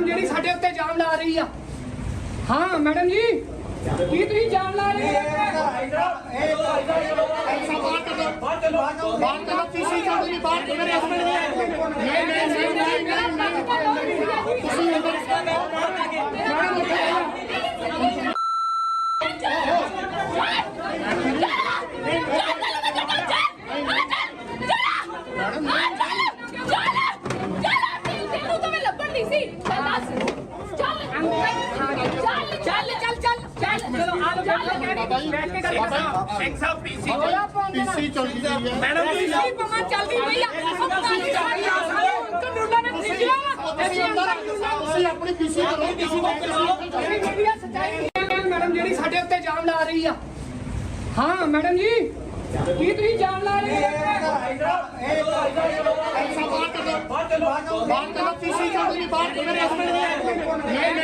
ਜਿਹੜੀ ਸਾਡੇ ਉੱਤੇ ਜਾਮ ਲਾ ਰਹੀ ਆ। ਹਾਂ ਮੈਡਮ ਜੀ, ਕੀ ਤੁਸੀਂ ਜਾਮ ਲਾ ਰਹੇ ਹੋ? ਬਾਹਰ ਚਲੋ ਤੁਸੀਂ ਚੌਧਰੀ ਬਾਹਰ ਮੇਰੇ ਹਸਬੰਦ ਨਹੀਂ ਤੁਸੀਂ ਪੀਸੀ ਚਲਦੀ ਹੈ ਮੈਡਮ ਜੀ ਚੱਲਦੀ ਪਈ ਆ। ਤੁਸੀਂ ਆਪਣੀ ਪੀਸੀ ਮੈਡਮ ਜਿਹੜੀ ਸਾਡੇ ਉੱਤੇ ਜਾਮ ਲਾ ਰਹੀ ਆ। ਹਾਂ ਮੈਡਮ ਜੀ, ਕੀ ਤੁਸੀਂ ਜਾਮ ਲਾ ਰਹੇ ਹੋ? ਬਾਹਰ ਚਲੋ ਪੀਸੀ ਚਲਦੀ ਬਾਹਰ ਮੇਰੇ ਹਸਬੰਦ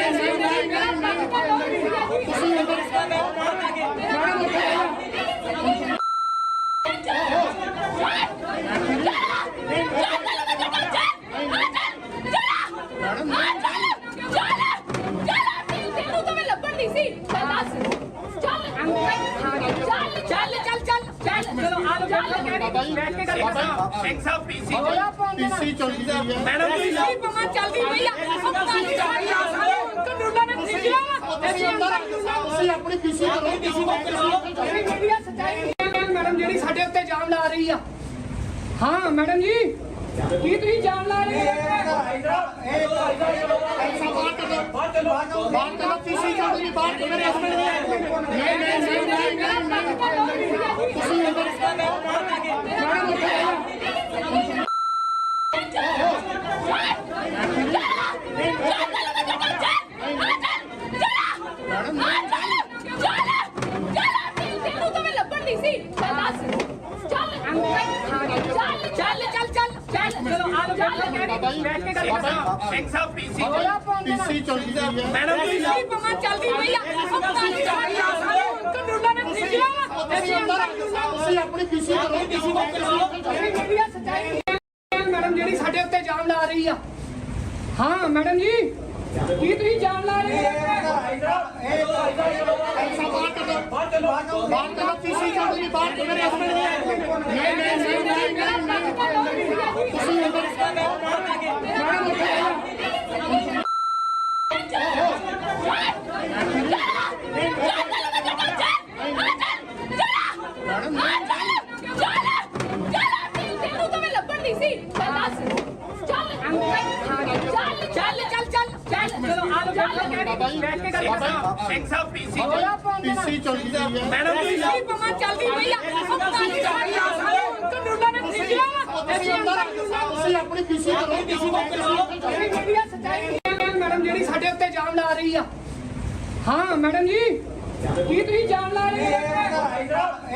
ਪੀਸੀ ਚਲਦੀ ਹੈ ਮੈਡਮ ਜੀ ਚੱਲਦੀ ਪਈ ਆ। ਤੁਸੀਂ ਆਪਣੀ ਪੀਸੀ ਮੈਡਮ ਜਿਹੜੀ ਸਾਡੇ ਉੱਤੇ ਜਾਮ ਲਾ ਰਹੀ ਆ। ਹਾਂ ਮੈਡਮ ਜੀ, ਕੀ ਤੁਸੀਂ ਜਾਮ ਲਾ ਰਹੇ ਹੋ? ਬਾਹਰ ਚਲੋ ਪੀਸੀ ਚਲਦੀ ਬਾਹਰ ਮੇਰੇ ਹਸਬੰਦ ਪੀਸੀ ਚਲਦੀ ਹੈ ਮੈਡਮ ਜੀ ਚੱਲਦੀ ਪਈ ਆ। ਤੁਸੀਂ ਆਪਣੀ ਪੀਸੀ ਮੈਡਮ ਜਿਹੜੀ ਸਾਡੇ ਉੱਤੇ ਜਾਮ ਲਾ ਰਹੀ ਆ। ਹਾਂ ਮੈਡਮ ਜੀ, ਕੀ ਤੁਸੀਂ ਜਾਮ ਲਾ ਰਹੇ ਹੋ? ਬਾਹਰ ਚਲੋ ਪੀਸੀ ਚਲਦੀ ਬਾਹਰ ਮੇਰੇ ਹਸਬੰਦ ਪੀਸੀ ਚਲਦੀ ਹੈ ਮੈਡਮ ਜੀ ਚੱਲਦੀ ਪਈ ਆ। ਤੁਸੀਂ ਆਪਣੀ ਪੀਸੀ ਮੈਡਮ ਜਿਹੜੀ ਸਾਡੇ ਉੱਤੇ ਜਾਮ ਲਾ ਰਹੀ ਆ। ਹਾਂ ਮੈਡਮ ਜੀ, ਕੀ ਤੁਸੀਂ ਜਾਮ ਲਾ ਰਹੇ ਹੋ?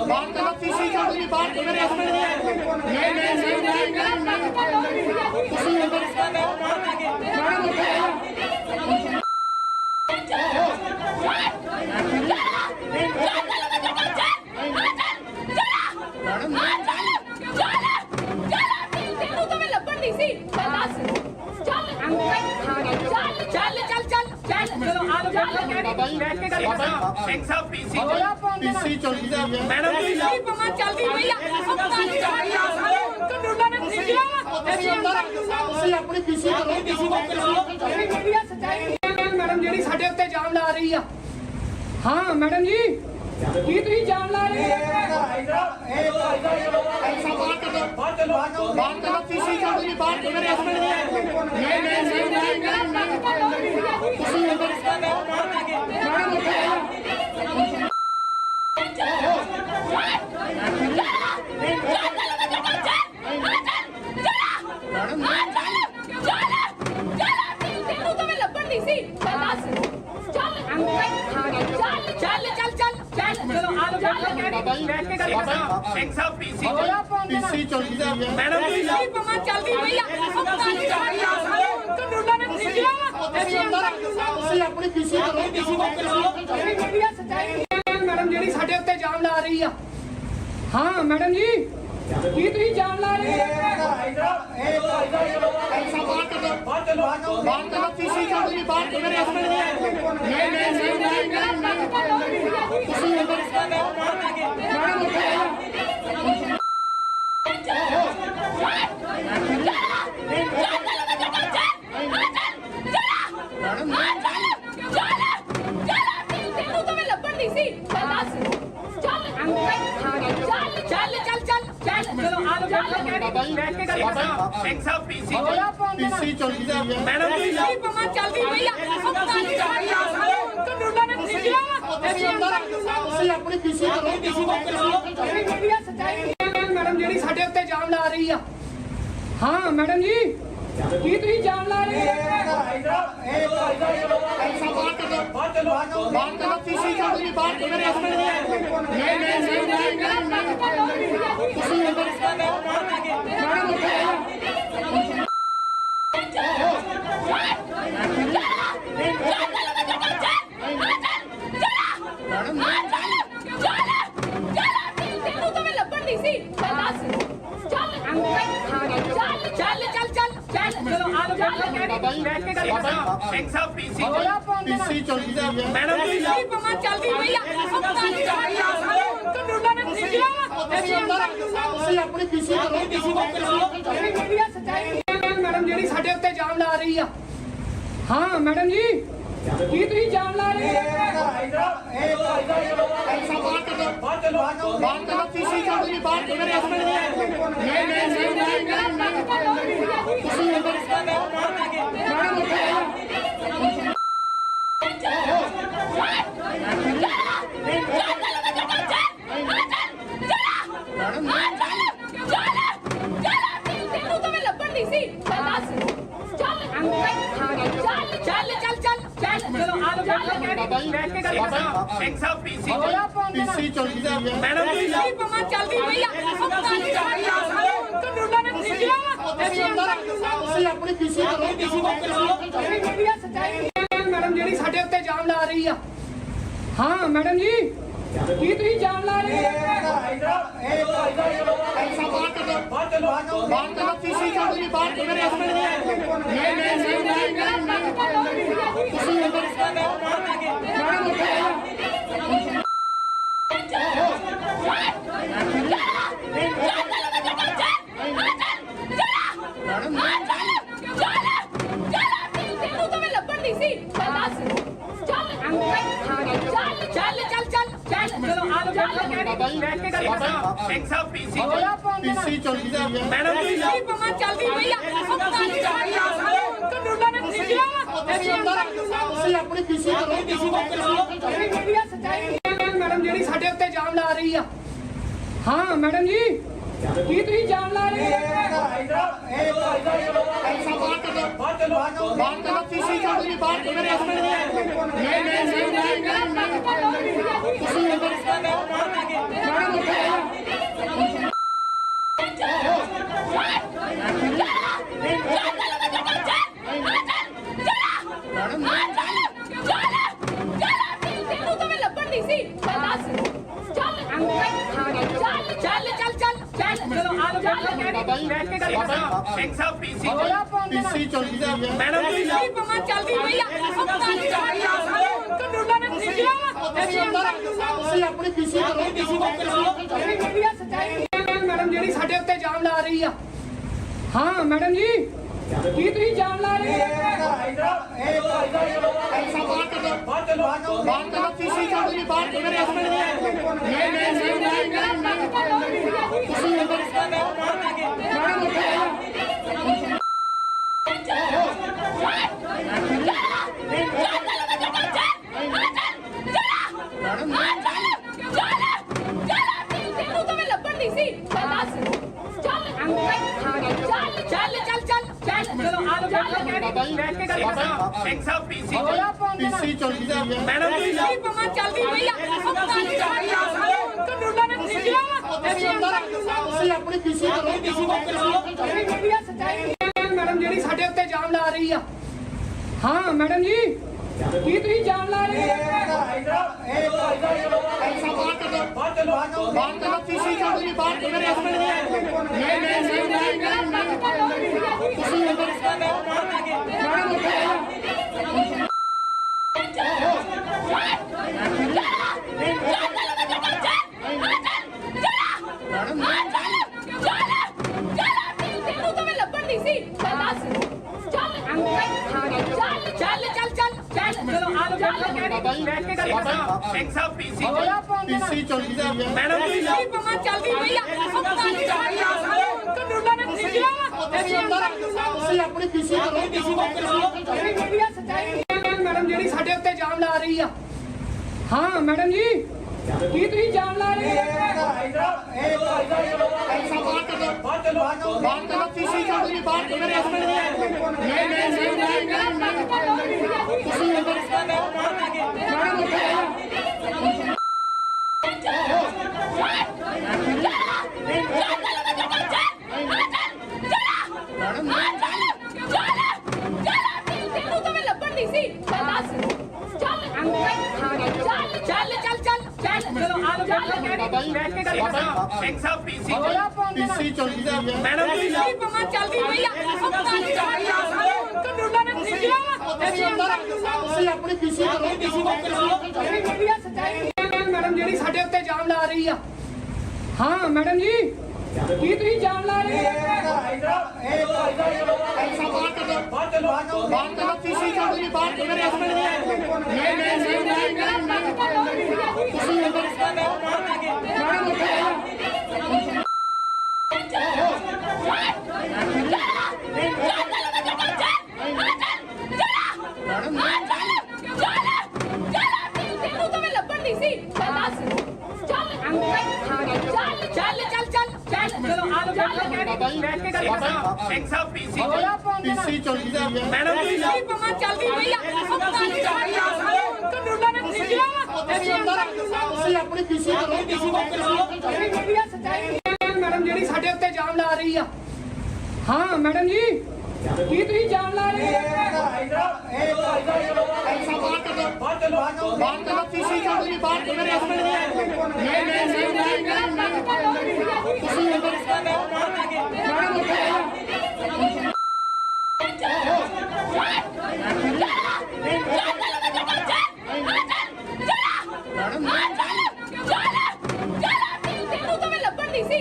ਬਾਹਰ ਚਲੋ ਪੀਸੀ ਚਲਦੀ ਬਾਹਰ ਮੇਰੇ ਹਸਬੰਦ ਪੀਸੀ ਚਲਦੀ ਹੈ ਮੈਡਮ ਜੀ ਚੱਲਦੀ ਪਈ ਆ। ਤੁਸੀਂ ਆਪਣੀ ਪੀਸੀ ਮੈਡਮ ਜਿਹੜੀ ਸਾਡੇ ਉੱਤੇ ਜਾਮ ਲਾ ਰਹੀ ਆ। ਹਾਂ ਮੈਡਮ ਜੀ, ਕੀ ਤੁਸੀਂ ਜਾਮ ਲਾ ਰਹੇ ਹੋ? ਬਾਹਰ ਚਲੋ ਪੀਸੀ ਚਲਦੀ ਬਾਹਰ ਮੇਰੇ ਹਸਬੰਦ ਪੀਸੀ ਚਲਦੀ ਹੈ ਮੈਡਮ ਜੀ ਚੱਲਦੀ ਪਈ ਆ। ਤੁਸੀਂ ਆਪਣੀ ਪੀਸੀ ਮੈਡਮ ਜਿਹੜੀ ਸਾਡੇ ਉੱਤੇ ਜਾਮ ਲਾ ਰਹੀ ਆ। ਹਾਂ ਮੈਡਮ ਜੀ, ਕੀ ਤੁਸੀਂ ਜਾਮ ਲਾ ਰਹੇ ਹੋ ਐਸਾ ਬਾਹਰ ਚਲੋ ਤੁਸੀਂ ਚਲੋ ਜੀ ਬਾਹਰ ਮੇਰੇ ਹਸਬੰਦ ਨਹੀਂ ਤੁਸੀਂ ਅੰਦਰ ਤੈਨੂੰ ਤਾਂ ਮੈਂ ਲੱਭਣ ਨਹੀਂ ਸੀ ਚੱਲ ਚਲੋ ਆ ਜਾਓ ਬੈਠ ਕੇ ਗੱਲ ਕਰੋ ਸਿੰਘ ਸਾਹਿਬ ਪੀਸੀ ਪੀਸੀ ਚਲਦੀ ਹੈ ਮੈਡਮ ਜੀ ਕੀ ਪਮਾ ਚੱਲਦੀ ਪਈ ਆ ਕੰਟਰੋਲਰ ਨੇ ਨਹੀਂ ਕਿਹਾ ਤੁਸੀਂ ਆਪਣੀ ਪੀਸੀ ਮੈਡਮ ਜਿਹੜੀ ਸਾਡੇ ਉੱਤੇ ਜਾਮ ਲਾ ਰਹੀ ਆ ਹਾਂ ਮੈਡਮ ਜੀ ਕੀ ਤੁਸੀਂ ਜਾਮ ਲਾ ਰਹੇ ਹੋ ਐਸਾ ਬਾਹਰ ਚਲੋ ਤੁਸੀਂ ਚਲੋ ਜੀ ਬਾਹਰ ਮੇਰੇ ਹਸਬੰਦ ਨਹੀਂ ਤੁਸੀਂ ਅੰਦਰ ਤੈਨੂੰ ਤਾਂ ਮੈਂ ਲੱਭਣ ਨਹੀਂ ਸੀ ਚਲੋ ਆ ਜਾਓ ਬੈਠ ਕੇ ਗੱਲ ਕਰੋ ਸਿੰਘ ਸਾਹਿਬ ਪੀਸੀ ਪੀਸੀ ਚਲਦੀ ਹੈ ਮੈਡਮ ਜੀ ਕੀ ਪਮਾ ਚੱਲਦੀ ਪਈ ਆ ਕੰਟਰੋਲਰ ਨੇ ਨਹੀਂ ਕਿਹਾ ਤੁਸੀਂ ਆਪਣੀ ਪੀਸੀ ਮੈਡਮ ਜਿਹੜੀ ਸਾਡੇ ਉੱਤੇ ਜਾਮ ਲਾ ਰਹੀ ਆ ਹਾਂ ਮੈਡਮ ਜੀ ਕੀ ਤੁਸੀਂ ਜਾਮ ਲਾ ਰਹੇ ਹੋ ਐਸਾ ਬਾਹਰ ਚਲੋ ਤੁਸੀਂ ਚਲੋ ਜੀ ਬਾਹਰ ਮੇਰੇ ਹਸਬੰਦ ਨਹੀਂ ਤੁਸੀਂ ਅੰਦਰ ਤੈਨੂੰ ਤਾਂ ਮੈਂ ਲੱਭਣ ਨਹੀਂ ਸੀ ਚਲੋ ਆ ਜਾਓ ਬੈਠ ਕੇ ਗੱਲ ਕਰੋ ਸਿੰਘ ਸਾਹਿਬ ਪੀਸੀ ਪੀਸੀ ਚਲਦੀ ਹੈ ਮੈਡਮ ਜੀ ਕੀ ਪਮਾ ਚੱਲਦੀ ਪਈ ਆ ਕੰਟਰੋਲਰ ਨੇ ਨਹੀਂ ਕਿਹਾ ਤੁਸੀਂ ਆਪਣੀ ਪੀਸੀ ਮੈਡਮ ਜਿਹੜੀ ਸਾਡੇ ਉੱਤੇ ਜਾਮ ਲਾ ਰਹੀ ਆ ਹਾਂ ਮੈਡਮ ਜੀ ਕੀ ਤੁਸੀਂ ਜਾਮ ਲਾ ਰਹੇ ਹੋ ਐਸਾ ਬਾਹਰ ਚਲੋ ਤੁਸੀਂ ਚਲੋ ਜੀ ਬਾਹਰ ਮੇਰੇ ਹਸਬੰਦ ਨਹੀਂ ਤੁਸੀਂ ਅੰਦਰ ਤੈਨੂੰ ਤਾਂ ਮੈਂ ਲੱਭਣ ਨਹੀਂ ਸੀ ਚਲੋ ਆ ਜਾਓ ਬੈਠ ਕੇ ਗੱਲ ਕਰੋ ਸਿੰਘ ਸਾਹਿਬ ਪੀਸੀ ਪੀਸੀ ਚਲਦੀ ਹੈ ਮੈਡਮ ਜੀ ਕੀ ਪਮਾ ਚੱਲਦੀ ਪਈ ਆ ਕੰਟਰੋਲਰ ਨੇ ਨਹੀਂ ਕਿਹਾ ਤੁਸੀਂ ਆਪਣੀ ਪੀਸੀ ਮੈਡਮ ਜਿਹੜੀ ਸਾਡੇ ਉੱਤੇ ਜਾਮ ਲਾ ਰਹੀ ਆ ਹਾਂ ਮੈਡਮ ਜੀ ਕੀ ਤੁਸੀਂ ਜਾਮ ਲਾ ਰਹੇ ਹੋ ਐਸਾ ਬਾਹਰ ਚਲੋ ਤੁਸੀਂ ਚਲੋ ਜੀ ਬਾਹਰ ਮੇਰੇ ਹਸਬੰਦ ਨਹੀਂ ਤੁਸੀਂ ਅੰਦਰ ਤੈਨੂੰ ਤਾਂ ਮੈਂ ਲੱਭਣ ਨਹੀਂ ਸੀ ਚਲੋ ਆ ਜਾਓ ਬੈਠ ਕੇ ਗੱਲ ਕਰੋ ਸਿੰਘ ਸਾਹਿਬ ਪੀਸੀ ਪੀਸੀ ਚਲਦੀ ਹੈ ਮੈਡਮ ਜੀ ਕੀ ਪਮਾ ਚੱਲਦੀ ਪਈ ਆ ਕੰਟਰੋਲਰ ਨੇ ਨਹੀਂ ਕਿਹਾ ਤੁਸੀਂ ਆਪਣੀ ਪੀਸੀ ਮੈਡਮ ਜਿਹੜੀ ਸਾਡੇ ਉੱਤੇ ਜਾਮ ਲਾ ਰਹੀ ਆ ਹਾਂ ਮੈਡਮ ਜੀ ਕੀ ਤੁਸੀਂ ਜਾਮ ਲਾ ਰਹੇ ਐਸਾ ਬਾਹਰ ਚਲੋ ਤੁਸੀਂ ਚਲੋ ਜੀ ਬਾਹਰ ਮੇਰੇ ਹਸਬੰਦ ਨਹੀਂ ਤੁਸੀਂ ਅੰਦਰ ਤੈਨੂੰ ਤਾਂ ਮੈਂ ਲੱਭਣ ਨਹੀਂ ਸੀ ਚਲੋ ਆ ਜਾਓ ਬੈਠ ਕੇ ਗੱਲ ਕਰੋ ਸਿੰਘ ਸਾਹਿਬ ਪੀਸੀ ਪੀਸੀ ਚਲਦੀ ਹੈ ਮੈਡਮ ਜੀ ਕੀ ਪਮਾ ਚੱਲਦੀ ਪਈ ਆ ਕੰਟਰੋਲਰ ਨੇ ਨਹੀਂ ਕਿਹਾ ਤੁਸੀਂ ਆਪਣੀ ਪੀਸੀ ਮੈਡਮ ਜਿਹੜੀ ਸਾਡੇ ਉੱਤੇ ਜਾਮ ਲਾ ਰਹੀ ਆ ਹਾਂ ਮੈਡਮ ਜੀ ਕੀ ਤੁਸੀਂ ਜਾਮ ਲਾ ਰਹੇ ਐਸਾ ਬਾਹਰ ਚਲੋ ਤੁਸੀਂ ਚਲੋ ਜੀ ਬਾਹਰ ਮੇਰੇ ਹਸਬੰਦ ਤੁਸੀਂ ਅੰਦਰ ਤੈਨੂੰ ਤਾਂ ਮੈਂ ਲੱਭਣ ਨਹੀਂ ਸੀ ਚੱਲ ਚਲੋ ਆ ਲੋ ਬੈਠ ਕੇ ਗੱਲ ਕਰੋ ਸਿੰਘ ਸਾਹਿਬ ਪੀਸੀ ਪੀਸੀ ਚੱਲਦੀ ਹੈ ਮੈਡਮ ਜੀ ਪੀਸੀ ਪਮਾ ਚੱਲਦੀ ਪਈ ਆ ਕੰਟਰੋਲਰ ਨੇ ਭੇਜਿਆ ਤੁਸੀਂ ਅੰਦਰ ਤੁਸੀਂ ਆਪਣੀ ਪੀਸੀ ਮੈਡਮ ਜਿਹੜੀ ਸਾਡੇ ਉੱਤੇ ਇਲਜ਼ਾਮ ਲਾ ਰਹੀ ਆ ਹਾਂ ਮੈਡਮ ਜੀ ਕੀ ਤੁਸੀਂ ਇਲਜ਼ਾਮ ਲਾ ਰਹੇ ਬਾਹਰ ਚਲੋ ਪੀਸੀ ਚੱਲਦੀ ਬਾਹਰ ਮੇਰੇ ਹਸਬੰਦ ਤੁਸੀਂ ਅੰਦਰ ਤੈਨੂੰ ਤਾਂ ਮੈਂ ਲੱਭਣ ਨਹੀਂ ਸੀ ਚੱਲ ਚਲੋ ਆ ਲੋ ਬੈਠ ਕੇ ਗੱਲ ਕਰੋ ਸਿੰਘ ਸਾਹਿਬ ਪੀਸੀ ਪੀਸੀ ਚੱਲਦੀ ਹੈ ਮੈਡਮ ਜੀ ਪੀਸੀ ਪਮਾ ਚੱਲਦੀ ਪਈ ਆ ਕੰਟਰੋਲਰ ਨੇ ਭੇਜਿਆ ਤੁਸੀਂ ਅੰਦਰ ਤੁਸੀਂ ਆਪਣੀ ਪੀਸੀ ਮੈਡਮ ਜਿਹੜੀ ਸਾਡੇ ਉੱਤੇ ਇਲਜ਼ਾਮ ਲਾ ਰਹੀ ਆ ਹਾਂ ਮੈਡਮ ਜੀ ਕੀ ਤੁਸੀਂ ਇਲਜ਼ਾਮ ਲਾ ਰਹੇ ਬਾਹਰ ਚਲੋ ਪੀਸੀ ਚੱਲਦੀ ਬਾਹਰ ਮੇਰੇ ਹਸਬੰਦ ਤੁਸੀਂ ਅੰਦਰ ਤੈਨੂੰ ਤਾਂ ਮੈਂ ਲੱਭਣ ਨਹੀਂ ਸੀ ਚੱਲ ਚਲੋ ਆ ਲੋ ਬੈਠ ਕੇ ਗੱਲ ਕਰੋ ਸਿੰਘ ਸਾਹਿਬ ਪੀਸੀ ਪੀਸੀ ਚੱਲਦੀ ਹੈ ਮੈਡਮ ਜੀ ਪੀਸੀ ਪਮਾ ਚੱਲਦੀ ਪਈ ਆ ਕੰਟਰੋਲਰ ਨੇ ਭੇਜਿਆ ਤੁਸੀਂ ਅੰਦਰ ਤੁਸੀਂ ਆਪਣੀ ਪੀਸੀ ਮੈਡਮ ਜਿਹੜੀ ਸਾਡੇ ਉੱਤੇ ਇਲਜ਼ਾਮ ਲਾ ਰਹੀ ਆ ਹਾਂ ਮੈਡਮ ਜੀ ਕੀ ਤੁਸੀਂ ਇਲਜ਼ਾਮ ਲਾ ਰਹੇ ਬਾਹਰ ਚਲੋ ਪੀਸੀ ਚੱਲਦੀ ਬਾਹਰ ਮੇਰੇ ਹਸਬੰਦ ਤੁਸੀਂ ਅੰਦਰ ਤੈਨੂੰ ਤਾਂ ਮੈਂ ਲੱਭਣ ਨਹੀਂ ਸੀ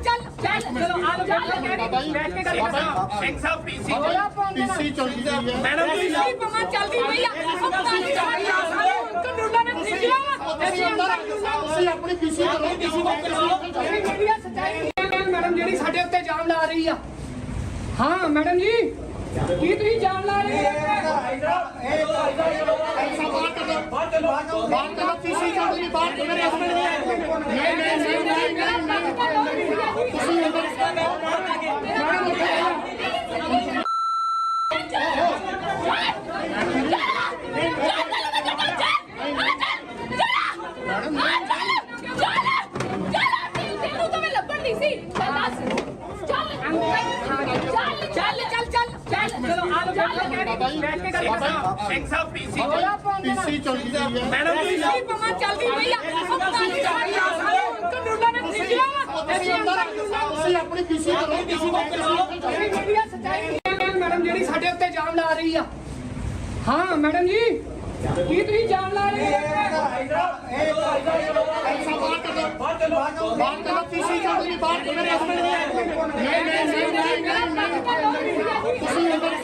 ਚੱਲ ਚਲੋ ਆ ਲੋ ਬੈਠ ਕੇ ਗੱਲ ਕਰੋ ਸਿੰਘ ਸਾਹਿਬ ਪੀਸੀ ਪੀਸੀ ਚੱਲਦੀ ਹੈ ਮੈਡਮ ਜੀ ਪੀਸੀ ਪਮਾ ਚੱਲਦੀ ਪਈ ਆ ਕੰਟਰੋਲਰ ਨੇ ਭੇਜਿਆ ਤੁਸੀਂ ਅੰਦਰ ਤੁਸੀਂ ਆਪਣੀ ਪੀਸੀ ਮੈਡਮ ਜਿਹੜੀ ਸਾਡੇ ਉੱਤੇ ਇਲਜ਼ਾਮ ਲਾ ਰਹੀ ਆ ਹਾਂ ਮੈਡਮ ਜੀ ਕੀ ਤੁਸੀਂ ਇਲਜ਼ਾਮ ਲਾ ਰਹੇ ਬਾਹਰ ਚਲੋ ਪੀਸੀ ਚੱਲਦੀ ਬਾਹਰ ਮੇਰੇ ਹਸਬੰਦ ਤੁਸੀਂ ਅੰਦਰ ਤੈਨੂੰ ਤਾਂ ਮੈਂ ਲੱਭਣ ਨਹੀਂ ਸੀ ਚੱਲ ਚਲੋ ਆ ਲੋ ਬੈਠ ਕੇ ਗੱਲ ਕਰੋ ਸਿੰਘ ਸਾਹਿਬ ਪੀਸੀ ਪੀਸੀ ਚੱਲਦੀ ਹੈ ਮੈਡਮ ਜੀ ਪੀਸੀ ਪਮਾ ਚੱਲਦੀ ਪਈ ਆ ਕੰਟਰੋਲਰ ਨੇ ਭੇਜਿਆ ਤੁਸੀਂ ਅੰਦਰ ਤੁਸੀਂ ਆਪਣੀ ਪੀਸੀ ਮੈਡਮ ਜਿਹੜੀ ਸਾਡੇ ਉੱਤੇ ਇਲਜ਼ਾਮ ਲਾ ਰਹੀ ਆ ਹਾਂ ਮੈਡਮ ਜੀ ਕੀ ਤੁਸੀਂ ਇਲਜ਼ਾਮ ਲਾ ਰਹੇ ਬਾਹਰ ਚਲੋ ਪੀਸੀ ਚੱਲਦੀ ਬਾਹਰ ਮੇਰੇ ਹਸਬੰਦ ਤੁਸੀਂ ਅੰਦਰ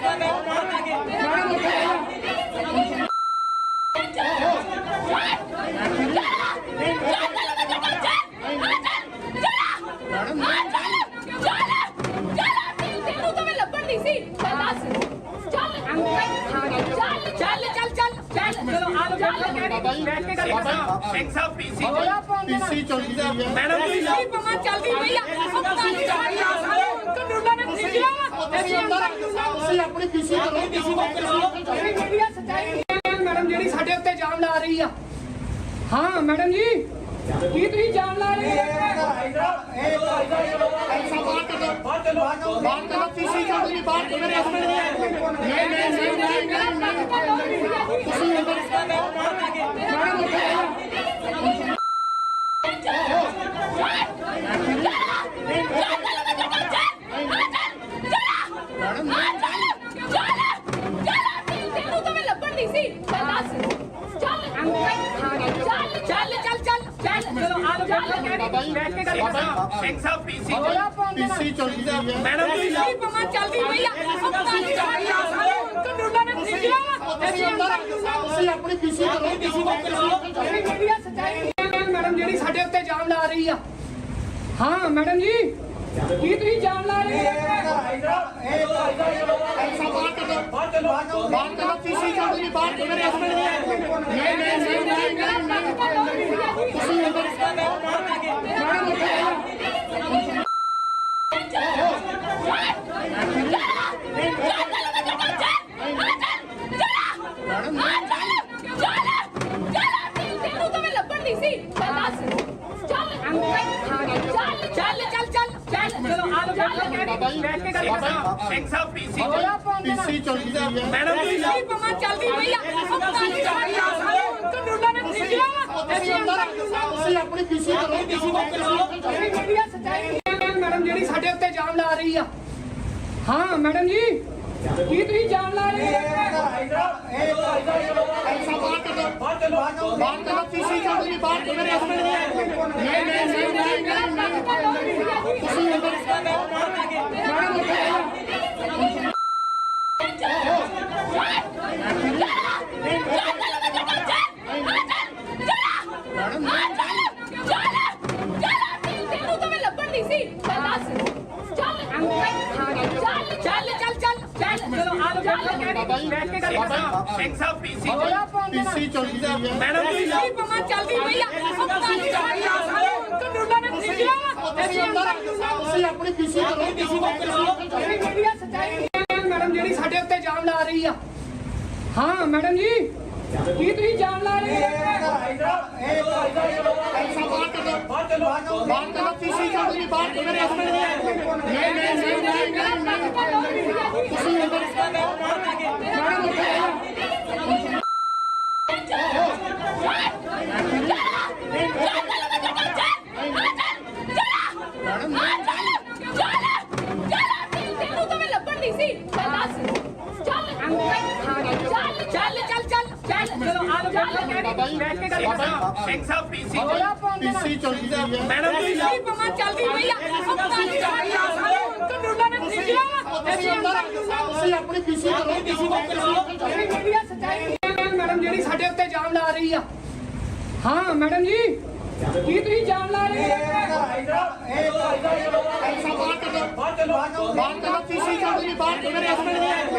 ਤੈਨੂੰ ਤਾਂ ਮੈਂ ਲੱਭਣ ਨਹੀਂ ਸੀ ਚੱਲ ਚਲੋ ਆ ਲੋ ਬੈਠ ਕੇ ਗੱਲ ਕਰੋ ਸਿੰਘ ਸਾਹਿਬ ਪੀਸੀ ਪੀਸੀ ਚੱਲਦੀ ਹੈ ਮੈਡਮ ਜੀ ਪੀਸੀ ਪਮਾ ਚੱਲਦੀ ਪਈ ਆ ਕੰਟਰੋਲਰ ਨੇ ਭੇਜਿਆ ਤੁਸੀਂ ਅੰਦਰ ਤੁਸੀਂ ਆਪਣੀ ਪੀਸੀ ਮੈਡਮ ਜਿਹੜੀ ਸਾਡੇ ਉੱਤੇ ਇਲਜ਼ਾਮ ਲਾ ਰਹੀ ਆ ਹਾਂ ਮੈਡਮ ਜੀ ਕੀ ਤੁਸੀਂ ਇਲਜ਼ਾਮ ਲਾ ਰਹੇ ਬਾਹਰ ਚਲੋ ਪੀਸੀ ਚੱਲਦੀ ਬਾਹਰ ਮੇਰੇ ਹਸਬੰਦ ਤੁਸੀਂ ਅੰਦਰ ਬੈਠ ਕੇ ਗੱਲ ਕਰੋ ਸਿੰਘ ਸਾਹਿਬ ਪੀਸੀ ਹੋਇਆ ਪਾਉਂਦੇ ਪੀਸੀ ਚੱਲਦੀ ਹੈ ਮੈਡਮ ਜੀ ਨਹੀਂ ਪਮਾ ਚੱਲਦੀ ਪਈ ਆ ਕੰਟਰੋਲਰ ਨੇ ਭੇਜਿਆ ਤੁਸੀਂ ਅੰਦਰ ਤੁਸੀਂ ਆਪਣੀ ਪੀਸੀ ਕਰੋ ਮੀਡੀਆ ਸੱਚਾਈ ਮੈਡਮ ਜਿਹੜੀ ਸਾਡੇ ਉੱਤੇ ਇਲਜ਼ਾਮ ਲਾ ਰਹੀ ਆ ਹਾਂ ਮੈਡਮ ਜੀ ਕੀ ਤੁਸੀਂ ਇਲਜ਼ਾਮ ਲਾ ਰਹੇ ਹੋ ਐਸਾ ਬਾਹਰ ਕੱਢੋ ਪੀਸੀ ਚੱਲਦੀ ਬਾਹਰ ਮੇਰੇ ਹਸਬੰਦ ਨਹੀਂ ਤੁਸੀਂ ਅੰਦਰ ਬੈਠ ਕੇ ਗੱਲ ਕਰੋ ਸਿੰਘ ਸਾਹਿਬ ਪੀਸੀ ਹੋਇਆ ਪਾਉਂਦੇ ਪੀਸੀ ਚੱਲਦੀ ਹੈ ਮੈਡਮ ਜੀ ਨਹੀਂ ਪਮਾ ਚੱਲਦੀ ਪਈ ਆ ਕੰਟਰੋਲਰ ਨੇ ਭੇਜਿਆ ਤੁਸੀਂ ਅੰਦਰ ਤੁਸੀਂ ਆਪਣੀ ਪੀਸੀ ਕਰੋ ਮੀਡੀਆ ਸੱਚਾਈ ਮੈਡਮ ਜਿਹੜੀ ਸਾਡੇ ਉੱਤੇ ਇਲਜ਼ਾਮ ਲਾ ਰਹੀ ਆ ਹਾਂ ਮੈਡਮ ਜੀ ਕੀ ਤੁਸੀਂ ਇਲਜ਼ਾਮ ਲਾ ਰਹੇ ਹੋ ਐਸਾ ਬਾਹਰ ਕੱਢੋ ਪੀਸੀ ਚੱਲਦੀ ਬਾਹਰ ਮੇਰੇ ਹਸਬੰਦ ਨਹੀਂ ਤੁਸੀਂ ਅੰਦਰ ਬੈਠ ਕੇ ਗੱਲ ਕਰੋ ਸਿੰਘ ਸਾਹਿਬ ਪੀਸੀ ਹੋਇਆ ਪਾਉਂਦੇ ਪੀਸੀ ਚੱਲਦੀ ਹੈ ਮੈਡਮ ਜੀ ਨਹੀਂ ਪਮਾ ਚੱਲਦੀ ਪਈ ਆ ਕੰਟਰੋਲਰ ਨੇ ਭੇਜਿਆ ਤੁਸੀਂ ਅੰਦਰ ਤੁਸੀਂ ਆਪਣੀ ਪੀਸੀ ਕਰੋ ਮੀਡੀਆ ਸੱਚਾਈ ਮੈਡਮ ਜਿਹੜੀ ਸਾਡੇ ਉੱਤੇ ਇਲਜ਼ਾਮ ਲਾ ਰਹੀ ਆ ਹਾਂ ਮੈਡਮ ਜੀ ਕੀ ਤੁਸੀਂ ਇਲਜ਼ਾਮ ਲਾ ਰਹੇ ਹੋ ਐਸਾ ਬਾਹਰ ਕੱਢੋ ਪੀਸੀ ਚੱਲਦੀ ਬਾਹਰ ਮੇਰੇ ਹਸਬੰਦ ਨਹੀਂ ਤੁਸੀਂ ਅੰਦਰ ਬੈਠ ਕੇ ਗੱਲ ਕਰੋ ਸਿੰਘ ਸਾਹਿਬ ਪੀਸੀ ਹੋਇਆ ਪਾਉਂਦੇ ਪੀਸੀ ਚੱਲਦੀ ਹੈ ਮੈਡਮ ਜੀ ਨਹੀਂ ਪਮਾ ਚੱਲਦੀ ਪਈ ਆ ਕੰਟਰੋਲਰ ਨੇ ਭੇਜਿਆ ਤੁਸੀਂ ਅੰਦਰ ਤੁਸੀਂ ਆਪਣੀ ਪੀਸੀ ਕਰੋ ਮੀਡੀਆ ਸੱਚਾਈ ਮੈਡਮ ਜਿਹੜੀ ਸਾਡੇ ਉੱਤੇ ਇਲਜ਼ਾਮ ਲਾ ਰਹੀ ਆ ਹਾਂ ਮੈਡਮ ਜੀ ਕੀ ਤੁਸੀਂ ਇਲਜ਼ਾਮ ਲਾ ਰਹੇ ਹੋ ਐਸਾ ਬਾਹਰ ਕੱਢੋ ਪੀਸੀ ਚੱਲਦੀ ਬਾਹਰ ਮੇਰੇ ਹਸਬੰਦ ਨਹੀਂ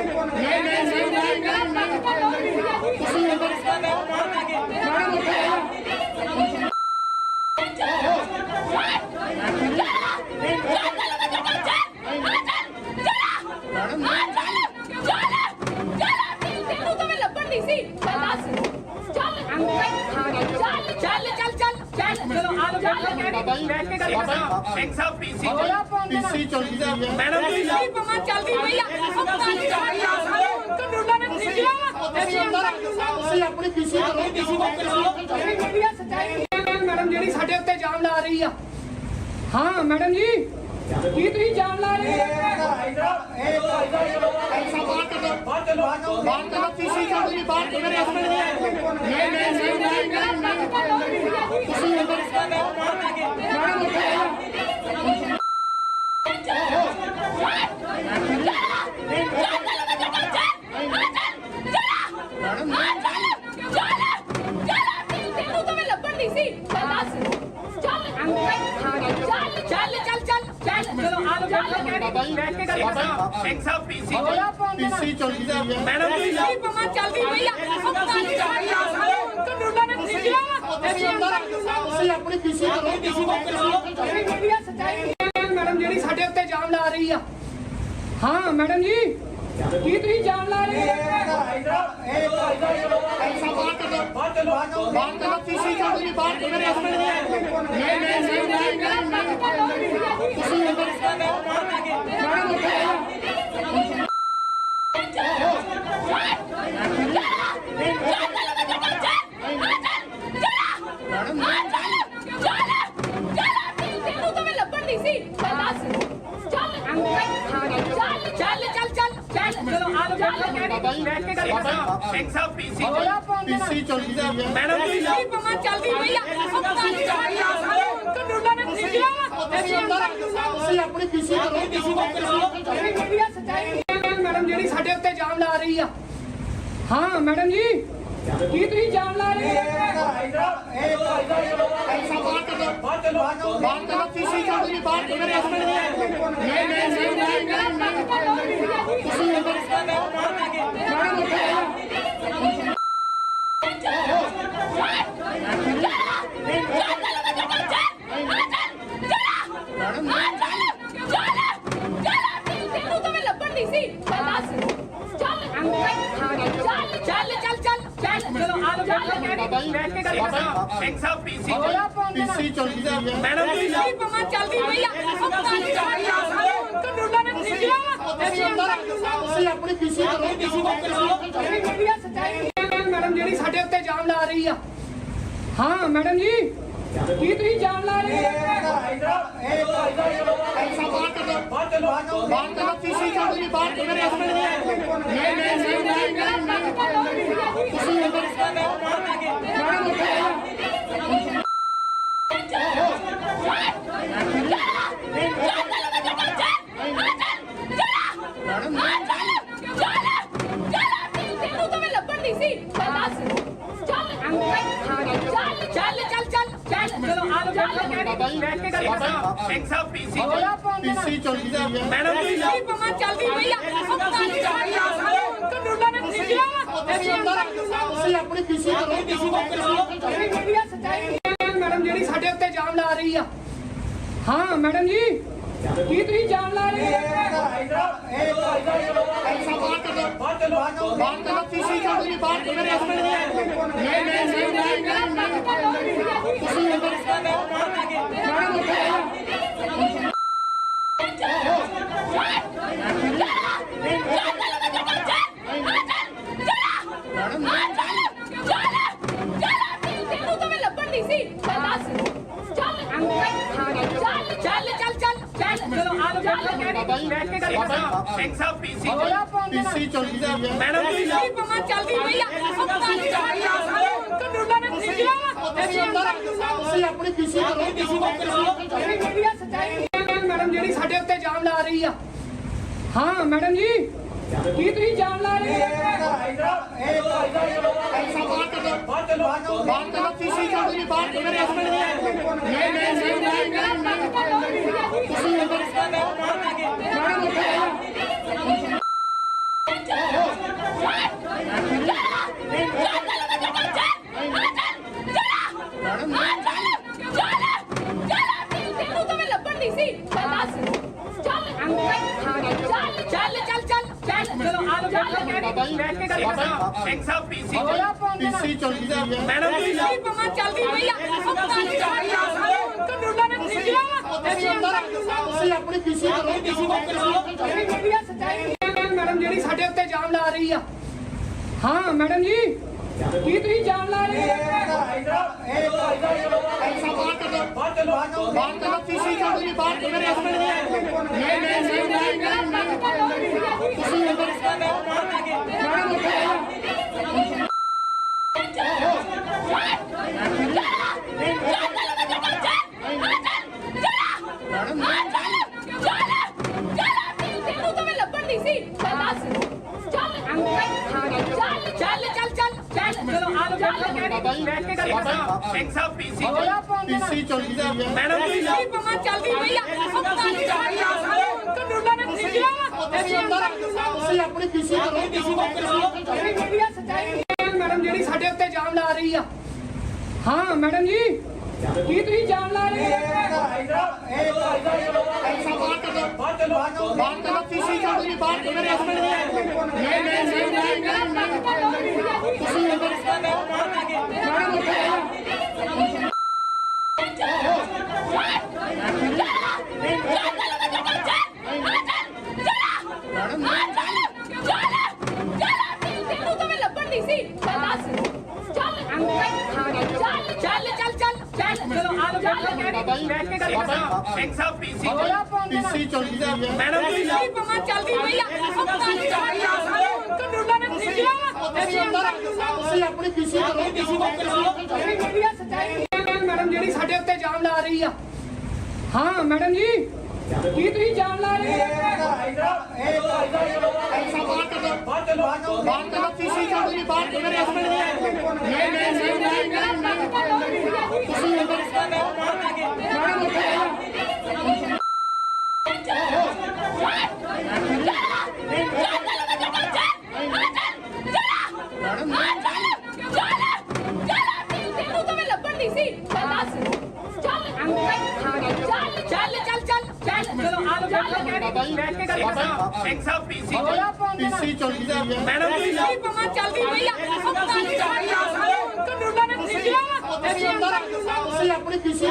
ਤੁਸੀਂ ਅੰਦਰ ਬੈਠ ਕੇ ਗੱਲ ਕਰੋ ਸਿੰਘ ਸਾਹਿਬ ਪੀਸੀ ਹੋਇਆ ਪਾਉਂਦੇ ਪੀਸੀ ਚੱਲਦੀ ਹੈ ਮੈਡਮ ਜੀ ਨਹੀਂ ਪਮਾ ਚੱਲਦੀ ਪਈ ਆ ਕੰਟਰੋਲਰ ਨੇ ਭੇਜਿਆ ਤੁਸੀਂ ਅੰਦਰ ਤੁਸੀਂ ਆਪਣੀ ਪੀਸੀ ਕਰੋ ਮੀਡੀਆ ਸੱਚਾਈ ਮੈਡਮ ਜਿਹੜੀ ਸਾਡੇ ਉੱਤੇ ਇਲਜ਼ਾਮ ਲਾ ਰਹੀ ਆ ਹਾਂ ਮੈਡਮ ਜੀ ਕੀ ਤੁਸੀਂ ਇਲਜ਼ਾਮ ਲਾ ਰਹੇ ਹੋ ਐਸਾ ਬਾਹਰ ਕੱਢੋ ਪੀਸੀ ਚੱਲਦੀ ਬਾਹਰ ਮੇਰੇ ਹਸਬੰਦ ਨਹੀਂ ਤੁਸੀਂ ਅੰਦਰ ਬੈਠ ਕੇ ਗੱਲ ਕਰੋ ਸਿੰਘ ਸਾਹਿਬ ਪੀਸੀ ਹੋਇਆ ਪਾਉਂਦੇ ਪੀਸੀ ਚੱਲਦੀ ਹੈ ਮੈਡਮ ਜੀ ਨਹੀਂ ਪਮਾ ਚੱਲਦੀ ਪਈ ਆ ਕੰਟਰੋਲਰ ਨੇ ਭੇਜਿਆ ਤੁਸੀਂ ਅੰਦਰ ਤੁਸੀਂ ਆਪਣੀ ਪੀਸੀ ਕਰੋ ਮੀਡੀਆ ਸੱਚਾਈ ਮੈਡਮ ਜਿਹੜੀ ਸਾਡੇ ਉੱਤੇ ਇਲਜ਼ਾਮ ਲਾ ਰਹੀ ਆ ਹਾਂ ਮੈਡਮ ਜੀ ਕੀ ਤੁਸੀਂ ਇਲਜ਼ਾਮ ਲਾ ਰਹੇ ਹੋ ਐਸਾ ਬਾਹਰ ਕੱਢੋ ਪੀਸੀ ਚੱਲਦੀ ਬਾਹਰ ਮੇਰੇ ਹਸਬੰਦ ਨਹੀਂ ਤੁਸੀਂ ਅੰਦਰ ਬੈਠ ਕੇ ਗੱਲ ਕਰੋ ਸਿੰਘ ਸਾਹਿਬ ਪੀਸੀ ਹੋਇਆ ਪਾਉਂਦੇ ਪੀਸੀ ਚੱਲਦੀ ਹੈ ਮੈਡਮ ਜੀ ਨਹੀਂ ਪਮਾ ਚੱਲਦੀ ਪਈ ਆ ਮੀਡੀਆ ਸੱਚਾਈ ਮੈਡਮ ਜਿਹੜੀ ਸਾਡੇ ਉੱਤੇ ਇਲਜ਼ਾਮ ਲਾ ਰਹੀ ਆ ਹਾਂ ਮੈਡਮ ਜੀ ਕੀ ਤੁਸੀਂ ਇਲਜ਼ਾਮ ਲਾ ਰਹੇ ਹੋ ਐਸਾ ਬਾਹਰ ਕਰ ਦੋ ਬਾਹਰ ਕਰ ਦੋ ਪੀਸੀ ਚੋਂ ਨਹੀਂ ਬਾਹਰ ਮੇਰੇ ਹਸਬੰਡ ਨਹੀਂ ਤੁਸੀਂ ਤੈਨੂੰ ਤਾਂ ਮੈਂ ਲੱਭਣ ਨਹੀਂ ਸੀ ਚੱਲ ਚਲੋ ਆ ਲੋ ਬੈਠ ਕੇ ਗੱਲ ਕਰੋ ਸਿੰਘ ਸਾਹਿਬ ਪੀਸੀ ਪੀਸੀ ਚਲਦੀ ਰਹੀ ਹੈ ਮੈਡਮ ਜੀ ਨਹੀਂ ਪਮਾ ਚੱਲਦੀ ਪਈ ਆ ਕੰਟਰੋਲਰ ਨੇ ਭੇਜਿਆ ਤੁਸੀਂ ਆਪਣੀ ਪੀਸੀ ਕਰੋ ਮੀਡੀਆ ਸੱਚਾਈ ਮੈਡਮ ਜਿਹੜੀ ਸਾਡੇ ਉੱਤੇ ਇਲਜ਼ਾਮ ਲਾ ਰਹੀ ਆ ਹਾਂ ਮੈਡਮ ਜੀ ਕੀ ਤੁਸੀਂ ਇਲਜ਼ਾਮ ਲਾ ਰਹੇ ਹੋ ਐਸਾ ਬਾਹਰ ਕਰ ਦੋ ਬਾਹਰ ਕਰ ਦੋ ਪੀਸੀ ਚੋਂ ਨਹੀਂ ਬਾਹਰ ਮੇਰੇ ਹਸਬੰਡ ਨਹੀਂ ਤੁਸੀਂ ਤੈਨੂੰ ਤਾਂ ਮੈਂ ਲੱਭਣ ਨਹੀਂ ਸੀ ਚੱਲ ਚਲੋ ਆ ਲੋ ਬੈਠ ਕੇ ਗੱਲ ਕਰੋ ਸਿੰਘ ਸਾਹਿਬ ਪੀਸੀ ਪੀਸੀ ਚਲਦੀ ਰਹੀ ਹੈ ਮੈਡਮ ਜੀ ਨਹੀਂ ਪਮਾ ਚੱਲਦੀ ਪਈ ਆ ਕੰਟਰੋਲਰ ਨੇ ਭੇਜਿਆ ਤੁਸੀਂ ਆਪਣੀ ਪੀਸੀ ਕਰੋ ਮੀਡੀਆ ਸੱਚਾਈ ਮੈਡਮ ਜਿਹੜੀ ਸਾਡੇ ਉੱਤੇ ਇਲਜ਼ਾਮ ਲਾ ਰਹੀ ਆ ਹਾਂ ਮੈਡਮ ਜੀ ਕੀ ਤੁਸੀਂ ਇਲਜ਼ਾਮ ਲਾ ਰਹੇ ਹੋ ਐਸਾ ਬਾਹਰ ਕਰ ਦੋ ਬਾਹਰ ਕਰ ਦੋ ਪੀਸੀ ਚੋਂ ਨਹੀਂ ਬਾਹਰ ਮੇਰੇ ਹਸਬੰਡ ਨਹੀਂ ਤੁਸੀਂ ਤੈਨੂੰ ਤਾਂ ਮੈਂ ਲੱਭਣ ਨਹੀਂ ਸੀ ਚੱਲ ਚਲੋ ਆ ਲੋ ਬੈਠ ਕੇ ਗੱਲ ਕਰੋ ਸਿੰਘ ਸਾਹਿਬ ਪੀਸੀ ਪੀਸੀ ਚਲਦੀ ਰਹੀ ਹੈ ਮੈਡਮ ਜੀ ਨਹੀਂ ਪਮਾ ਚੱਲਦੀ ਪਈ ਆ ਕੰਟਰੋਲਰ ਨੇ ਭੇਜਿਆ ਤੁਸੀਂ ਆਪਣੀ ਪੀਸੀ ਕਰੋ ਮੀਡੀਆ ਸੱਚਾਈ ਮੈਡਮ ਜਿਹੜੀ ਸਾਡੇ ਉੱਤੇ ਇਲਜ਼ਾਮ ਲਾ ਰਹੀ ਆ ਹਾਂ ਮੈਡਮ ਜੀ ਕੀ ਤੁਸੀਂ ਇਲਜ਼ਾਮ ਲਾ ਰਹੇ ਹੋ ਐਸਾ ਬਾਹਰ ਕਰ ਦੋ ਬਾਹਰ ਕਰ ਦੋ ਪੀਸੀ ਚੋਂ ਨਹੀਂ ਬਾਹਰ ਮੇਰੇ ਹਸਬੰਡ ਨਹੀਂ ਤੁਸੀਂ ਤੈਨੂੰ ਤਾਂ ਮੈਂ ਲੱਭਣ ਨਹੀਂ ਸੀ ਚੱਲ ਚਲੋ ਆ ਲੋ ਬੈਠ ਕੇ ਗੱਲ ਕਰੋ ਸਿੰਘ ਸਾਹਿਬ ਪੀਸੀ ਪੀਸੀ ਚਲਦੀ ਰਹੀ ਹੈ ਮੈਡਮ ਜੀ ਨਹੀਂ ਪਮਾ ਚੱਲਦੀ ਪਈ ਆ ਕੰਟਰੋਲਰ ਨੇ ਭੇਜਿਆ ਤੁਸੀਂ ਆਪਣੀ ਪੀਸੀ ਕਰੋ ਮੀਡੀਆ ਸੱਚਾਈ ਮੈਡਮ ਜਿਹੜੀ ਸਾਡੇ ਉੱਤੇ ਇਲਜ਼ਾਮ ਲਾ ਰਹੀ ਆ ਹਾਂ ਮੈਡਮ ਜੀ ਕੀ ਤੁਸੀਂ ਇਲਜ਼ਾਮ ਲਾ ਰਹੇ ਹੋ ਐਸਾ ਬਾਹਰ ਕਰ ਦੋ ਬਾਹਰ ਕਰ ਦੋ ਪੀਸੀ ਚੋਂ ਨਹੀਂ ਬਾਹਰ ਮੇਰੇ ਹਸਬੰਡ ਨਹੀਂ ਤੁਸੀਂ ਤੈਨੂੰ ਤਾਂ ਮੈਂ ਲੱਭਣ ਨਹੀਂ ਸੀ ਚੱਲ ਚਲੋ ਆ ਲੋ ਬੈਠ ਕੇ ਗੱਲ ਕਰੋ ਸਿੰਘ ਸਾਹਿਬ ਪੀਸੀ ਪੀਸੀ ਚਲਦੀ ਰਹੀ ਹੈ ਮੈਡਮ ਜੀ ਨਹੀਂ ਪਮਾ ਚੱਲਦੀ ਪਈ ਆ ਕੰਟਰੋਲਰ ਨੇ ਭੇਜਿਆ ਤੁਸੀਂ ਆਪਣੀ ਪੀਸੀ ਕਰੋ ਮੀਡੀਆ ਸੱਚਾਈ ਮੈਡਮ ਜਿਹੜੀ ਸਾਡੇ ਉੱਤੇ ਇਲਜ਼ਾਮ ਲਾ ਰਹੀ ਆ ਹਾਂ ਮੈਡਮ ਜੀ ਕੀ ਤੁਸੀਂ ਇਲਜ਼ਾਮ ਲਾ ਰਹੇ ਹੋ ਐਸਾ ਬਾਹਰ ਕਰ ਦੋ ਬਾਹਰ ਕਰ ਦੋ ਪੀਸੀ ਚੋਂ ਨਹੀਂ ਬਾਹਰ ਮੇਰੇ ਹਸਬੰਡ ਨਹੀਂ ਤੁਸੀਂ ਤੈਨੂੰ ਤਾਂ ਮੈਂ ਲੱਭਣ ਨਹੀਂ ਸੀ ਚੱਲ ਚਲੋ ਆ ਲੋ ਬੈਠ ਕੇ ਗੱਲ ਕਰੋ ਸਿੰਘ ਸਾਹਿਬ ਪੀਸੀ ਪੀਸੀ ਚਲਦੀ ਰਹੀ ਹੈ ਮੈਡਮ ਜੀ ਨਹੀਂ ਪਮਾ ਚੱਲਦੀ ਪਈ ਆ ਕੰਟਰੋਲਰ ਨੇ ਭੇਜਿਆ ਤੁਸੀਂ ਆਪਣੀ ਪੀਸੀ ਕਰੋ ਮੀਡੀਆ ਸੱਚਾਈ ਮੈਡਮ ਜਿਹੜੀ ਸਾਡੇ ਉੱਤੇ ਇਲਜ਼ਾਮ ਲਾ ਰਹੀ ਆ ਹਾਂ ਮੈਡਮ ਜੀ ਕੀ ਤੁਸੀਂ ਜਾਮ ਲਾ ਰਹੇ ਹੋ ਐਸਾ ਬਾਹਰ ਚਲੋ ਤੁਸੀਂ ਚੌਧਰੀ ਬਾਹਰ ਮੇਰੇ ਹਸਬੰਡ ਨਹੀਂ ਤੁਸੀਂ ਅੰਦਰ ਤੈਨੂੰ ਤਾਂ ਮੈਂ ਲੱਭਣ ਨਹੀਂ ਸੀ ਚੱਲ ਚਲੋ ਆ ਜਾਓ ਬੈਠ ਕੇ ਗੱਲ ਕਰੋ ਸਿੰਘ ਸਾਹਿਬ ਪੀਸੀ ਪੀਸੀ ਚੌਧਰੀ ਹੈ ਮੈਡਮ ਜੀ ਨਹੀਂ ਪਮਾ ਚੱਲਦੀ ਪਈ ਆ ਕੰਡੂਲਾ ਨੇ ਪੁੱਛਿਆ ਤੁਸੀਂ ਆਪਣੀ ਪੀਸੀ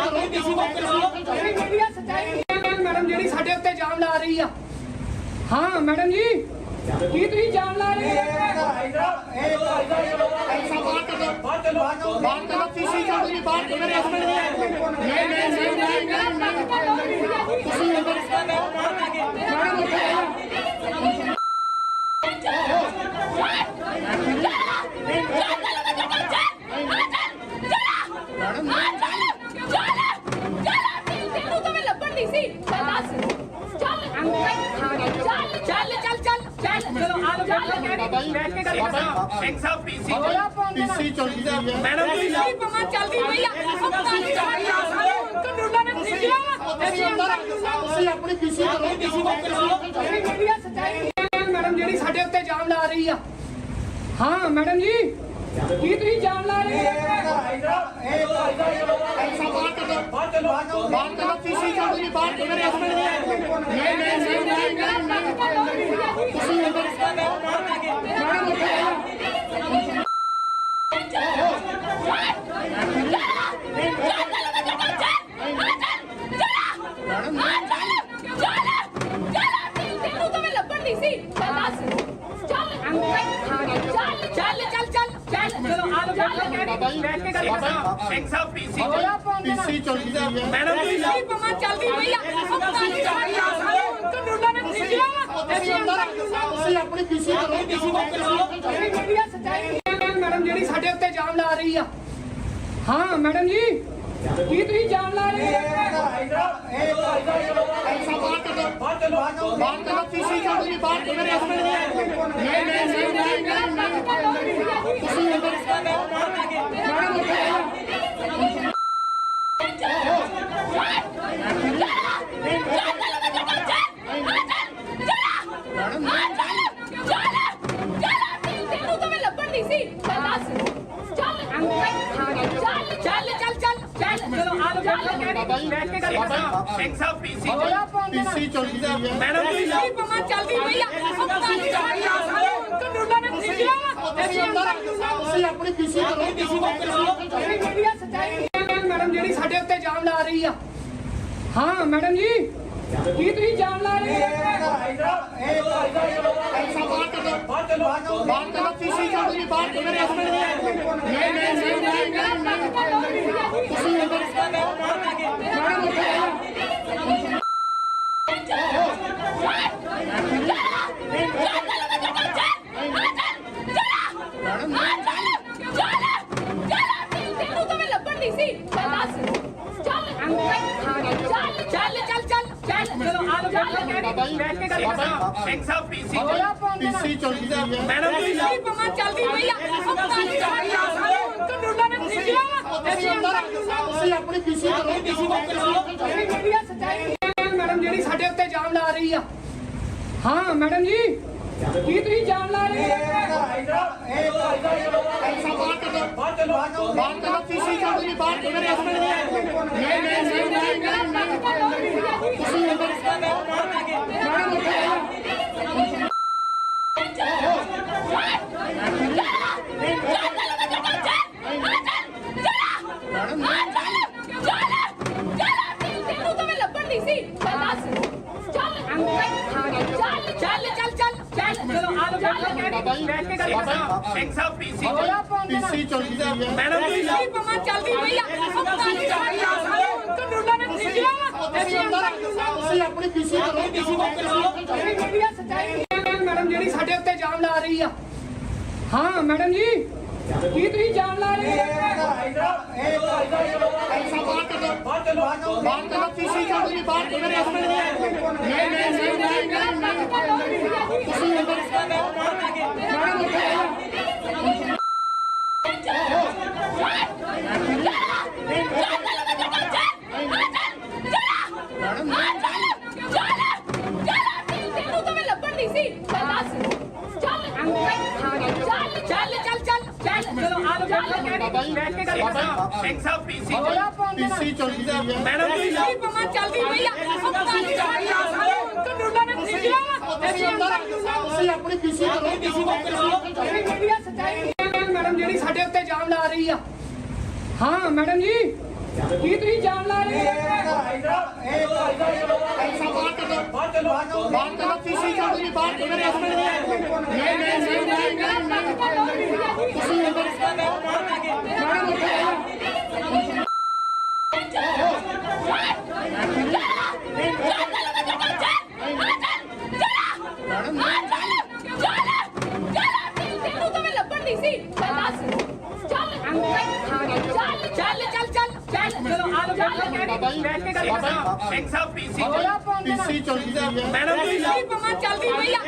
ਮੀਡੀਆ ਸੱਚਾਈ ਮੈਡਮ ਜਿਹੜੀ ਸਾਡੇ ਉੱਤੇ ਜਾਮ ਲਾ ਰਹੀ ਆ ਹਾਂ ਮੈਡਮ ਜੀ ਕੀ ਤੁਸੀਂ ਜਾਮ ਲਾ ਰਹੇ ਹੋ ਐਸਾ ਬਾਹਰ ਚਲੋ ਤੁਸੀਂ ਚੌਧਰੀ ਬਾਹਰ ਮੇਰੇ ਹਸਬੰਡ ਨਹੀਂ ਤੁਸੀਂ ਅੰਦਰ ਤੈਨੂੰ ਤਾਂ ਮੈਂ ਲੱਭਣ ਨਹੀਂ ਸੀ ਚਲੋ ਆ ਜਾਓ ਬੈਠ ਕੇ ਗੱਲ ਕਰੋ ਸਿੰਘ ਸਾਹਿਬ ਪੀਸੀ ਪੀਸੀ ਚੌਧਰੀ ਹੈ ਮੈਡਮ ਜੀ ਨਹੀਂ ਪਮਾ ਚੱਲਦੀ ਪਈ ਆ ਕੰਡੂਲਾ ਨੇ ਪੁੱਛਿਆ ਤੁਸੀਂ ਆਪਣੀ ਪੀਸੀ ਮੀਡੀਆ ਸੱਚਾਈ ਮੈਡਮ ਜਿਹੜੀ ਸਾਡੇ ਉੱਤੇ ਜਾਮ ਲਾ ਰਹੀ ਆ ਹਾਂ ਮੈਡਮ ਜੀ ਕੀ ਤੁਸੀਂ ਜਾਮ ਲਾ ਰਹੇ ਹੋ ਐਸਾ ਬਾਹਰ ਚਲੋ ਤੁਸੀਂ ਚੌਧਰੀ ਬਾਹਰ ਮੇਰੇ ਹਸਬੰਡ ਨਹੀਂ ਤੁਸੀਂ ਅੰਦਰ ਤੈਨੂੰ ਤਾਂ ਮੈਂ ਲੱਭਣ ਨਹੀਂ ਸੀ ਚਲੋ ਆ ਜਾਓ ਬੈਠ ਕੇ ਗੱਲ ਕਰੋ ਸਿੰਘ ਸਾਹਿਬ ਪੀਸੀ ਪੀਸੀ ਚੌਧਰੀ ਹੈ ਮੈਡਮ ਜੀ ਨਹੀਂ ਪਮਾ ਚੱਲਦੀ ਪਈ ਆ ਕੰਡੂਲਾ ਨੇ ਪੁੱਛਿਆ ਤੁਸੀਂ ਆਪਣੀ ਪੀਸੀ ਮੀਡੀਆ ਸੱਚਾਈ ਮੈਡਮ ਜਿਹੜੀ ਸਾਡੇ ਉੱਤੇ ਜਾਮ ਲਾ ਰਹੀ ਆ ਹਾਂ ਮੈਡਮ ਜੀ ਕੀ ਤੁਸੀਂ ਜਾਮ ਲਾ ਰਹੇ ਹੋ ਐਸਾ ਬਾਹਰ ਚਲੋ ਤੁਸੀਂ ਚੌਧਰੀ ਬਾਹਰ ਮੇਰੇ ਹਸਬੰਡ ਨਹੀਂ ਤੁਸੀਂ ਅੰਦਰ ਤੈਨੂੰ ਤਾਂ ਮੈਂ ਲੱਭਣ ਨਹੀਂ ਸੀ ਚਲੋ ਆ ਜਾਓ ਬੈਠ ਕੇ ਗੱਲ ਕਰੋ ਸਿੰਘ ਸਾਹਿਬ ਪੀਸੀ ਪੀਸੀ ਚੌਧਰੀ ਹੈ ਮੈਡਮ ਜੀ ਨਹੀਂ ਪਮਾ ਚੱਲਦੀ ਪਈ ਆ ਕੰਡੂਲਾ ਨੇ ਪੁੱਛਿਆ ਤੁਸੀਂ ਆਪਣੀ ਪੀਸੀ ਮੀਡੀਆ ਸੱਚਾਈ ਮੈਡਮ ਜਿਹੜੀ ਸਾਡੇ ਉੱਤੇ ਜਾਮ ਲਾ ਰਹੀ ਆ ਹਾਂ ਮੈਡਮ ਜੀ ਕੀ ਤੁਸੀਂ ਜਾਮ ਲਾ ਰਹੇ ਹੋ ਐਸਾ ਬਾਹਰ ਚਲੋ ਤੁਸੀਂ ਚੌਧਰੀ ਬਾਹਰ ਮੇਰੇ ਹਸਬੰਡ ਨਹੀਂ ਤੁਸੀਂ ਅੰਦਰ ਤੈਨੂੰ ਤਾਂ ਮੈਂ ਲੱਭਣ ਨਹੀਂ ਸੀ ਚਲੋ ਆ ਜਾਓ ਬੈਠ ਕੇ ਗੱਲ ਕਰੋ ਸਿੰਘ ਸਾਹਿਬ ਪੀਸੀ ਪੀਸੀ ਚੌਧਰੀ ਹੈ ਮੈਡਮ ਜੀ ਨਹੀਂ ਪਮਾ ਚੱਲਦੀ ਪਈ ਆ ਕੰਡੂਲਾ ਨੇ ਪੁੱਛਿਆ ਤੁਸੀਂ ਆਪਣੀ ਪੀਸੀ ਮੀਡੀਆ ਸੱਚਾਈ ਮੈਡਮ ਜਿਹੜੀ ਸਾਡੇ ਉੱਤੇ ਜਾਮ ਲਾ ਰਹੀ ਆ ਹਾਂ ਮੈਡਮ ਜੀ ਕੀ ਤੁਸੀਂ ਜਾਮ ਲਾ ਰਹੇ ਹੋ ਐਸਾ ਬਾਹਰ ਚਲੋ ਤੁਸੀਂ ਚੌਧਰੀ ਬਾਹਰ ਮੇਰੇ ਹਸਬੰਡ ਨਹੀਂ ਤੁਸੀਂ ਅੰਦਰ ਤੈਨੂੰ ਤਾਂ ਮੈਂ ਲੱਭਣ ਨਹੀਂ ਸੀ ਚਲੋ ਆ ਜਾਓ ਬੈਠ ਕੇ ਗੱਲ ਕਰੋ ਸਿੰਘ ਸਾਹਿਬ ਪੀਸੀ ਪੀਸੀ ਚੌਧਰੀ ਹੈ ਮੈਡਮ ਜੀ ਨਹੀਂ ਪਮਾ ਚੱਲਦੀ ਪਈ ਆ ਕੰਡੂਲਾ ਨੇ ਪੁੱਛਿਆ ਤੁਸੀਂ ਆਪਣੀ ਪੀਸੀ ਮੀਡੀਆ ਸੱਚਾਈ ਮੈਡਮ ਜਿਹੜੀ ਸਾਡੇ ਉੱਤੇ ਜਾਮ ਲਾ ਰਹੀ ਆ ਹਾਂ ਮੈਡਮ ਜੀ ਕੀ ਤੁਸੀਂ ਜਾਮ ਲਾ ਰਹੇ ਹੋ ਐਸਾ ਬਾਹਰ ਬਾਹਰ ਚਲੋ ਪੀਸੀ ਚੋਂ ਨਹੀਂ ਬਾਹਰ ਮੇਰੇ ਹਸਬੰਦ ਨਹੀਂ ਤੁਸੀਂ ਅੰਦਰ ਤੈਨੂੰ ਤਾਂ ਮੈਂ ਲੱਭਣ ਨਹੀਂ ਸੀ ਚੱਲ ਚਲੋ ਆ ਜਾਓ ਬੈਠ ਕੇ ਗੱਲ ਕਰੋ ਸਿੰਘ ਸਾਹਿਬ ਪੀਸੀ ਪੀਸੀ ਚੋਂ ਜੀ ਮੈਡਮ ਜੀ ਕੀ ਪਮਾ ਚੱਲਦੀ ਪਈ ਆ ਕੰਟਰੋਲਰ ਨੇ ਭੇਜਿਆ ਤੁਸੀਂ ਆਪਣੀ ਪੀਸੀ ਕਰੋ ਇਹ ਮੀਡੀਆ ਸੱਚਾਈ ਮੈਡਮ ਜਿਹੜੀ ਸਾਡੇ ਉੱਤੇ ਇਲਜ਼ਾਮ ਲਾ ਰਹੀ ਆ ਹਾਂ ਮੈਡਮ ਜੀ ਕੀ ਤੁਸੀਂ ਇਲਜ਼ਾਮ ਲਾ ਰਹੇ ਹੋ ਬਾਹਰ ਚਲੋ ਪੀਸੀ ਚੋਂ ਨਹੀਂ ਬਾਹਰ ਮੇਰੇ ਹਸਬੰਦ ਨਹੀਂ ਤੁਸੀਂ ਅੰਦਰ ਤੈਨੂੰ ਤਾਂ ਮੈਂ ਲੱਭਣ ਨਹੀਂ ਸੀ ਚੱਲ ਚਲੋ ਆ ਜਾਓ ਬੈਠ ਕੇ ਗੱਲ ਕਰੋ ਸਿੰਘ ਸਾਹਿਬ ਪੀਸੀ ਪੀਸੀ ਚੋਂ ਜੀ ਮੈਡਮ ਜੀ ਕੀ ਪਮਾ ਚੱਲਦੀ ਪਈ ਆ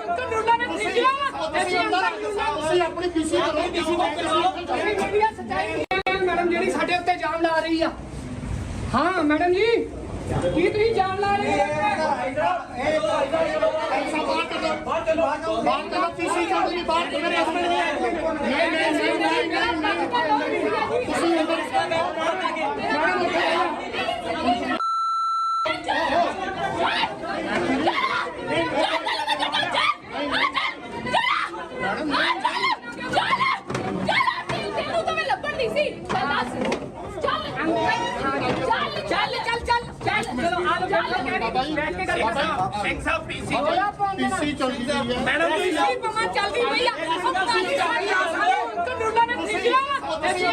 ਕੰਟਰੋਲਰ ਨੇ ਭੇਜਿਆ ਤੁਸੀਂ ਆਪਣੀ ਪੀਸੀ ਕਰੋ ਇਹ ਮੀਡੀਆ ਸੱਚਾਈ ਮੈਡਮ ਜਿਹੜੀ ਸਾਡੇ ਉੱਤੇ ਇਲਜ਼ਾਮ ਲਾ ਰਹੀ ਆ ਹਾਂ ਮੈਡਮ ਜੀ ਕੀ ਤੁਸੀਂ ਇਲਜ਼ਾਮ ਲਾ ਰਹੇ ਹੋ ਬਾਹਰ ਚਲੋ ਪੀਸੀ ਚੋਂ ਨਹੀਂ ਬਾਹਰ ਮੇਰੇ ਹਸਬੰਦ ਨਹੀਂ ਤੁਸੀਂ ਅੰਦਰ ਤੈਨੂੰ ਤਾਂ ਮੈਂ ਲੱਭਣ ਨਹੀਂ ਸੀ ਚੱਲ ਚਲੋ ਆ ਜਾਓ ਬੈਠ ਕੇ ਗੱਲ ਕਰੋ ਸਿੰਘ ਸਾਹਿਬ ਪੀਸੀ ਪੀਸੀ ਚੋਂ ਜੀ ਮੈਡਮ ਜੀ ਕੀ ਪਮਾ ਚੱਲਦੀ ਪਈ ਆ ਕੰਟਰੋਲਰ ਨੇ ਭੇਜਿਆ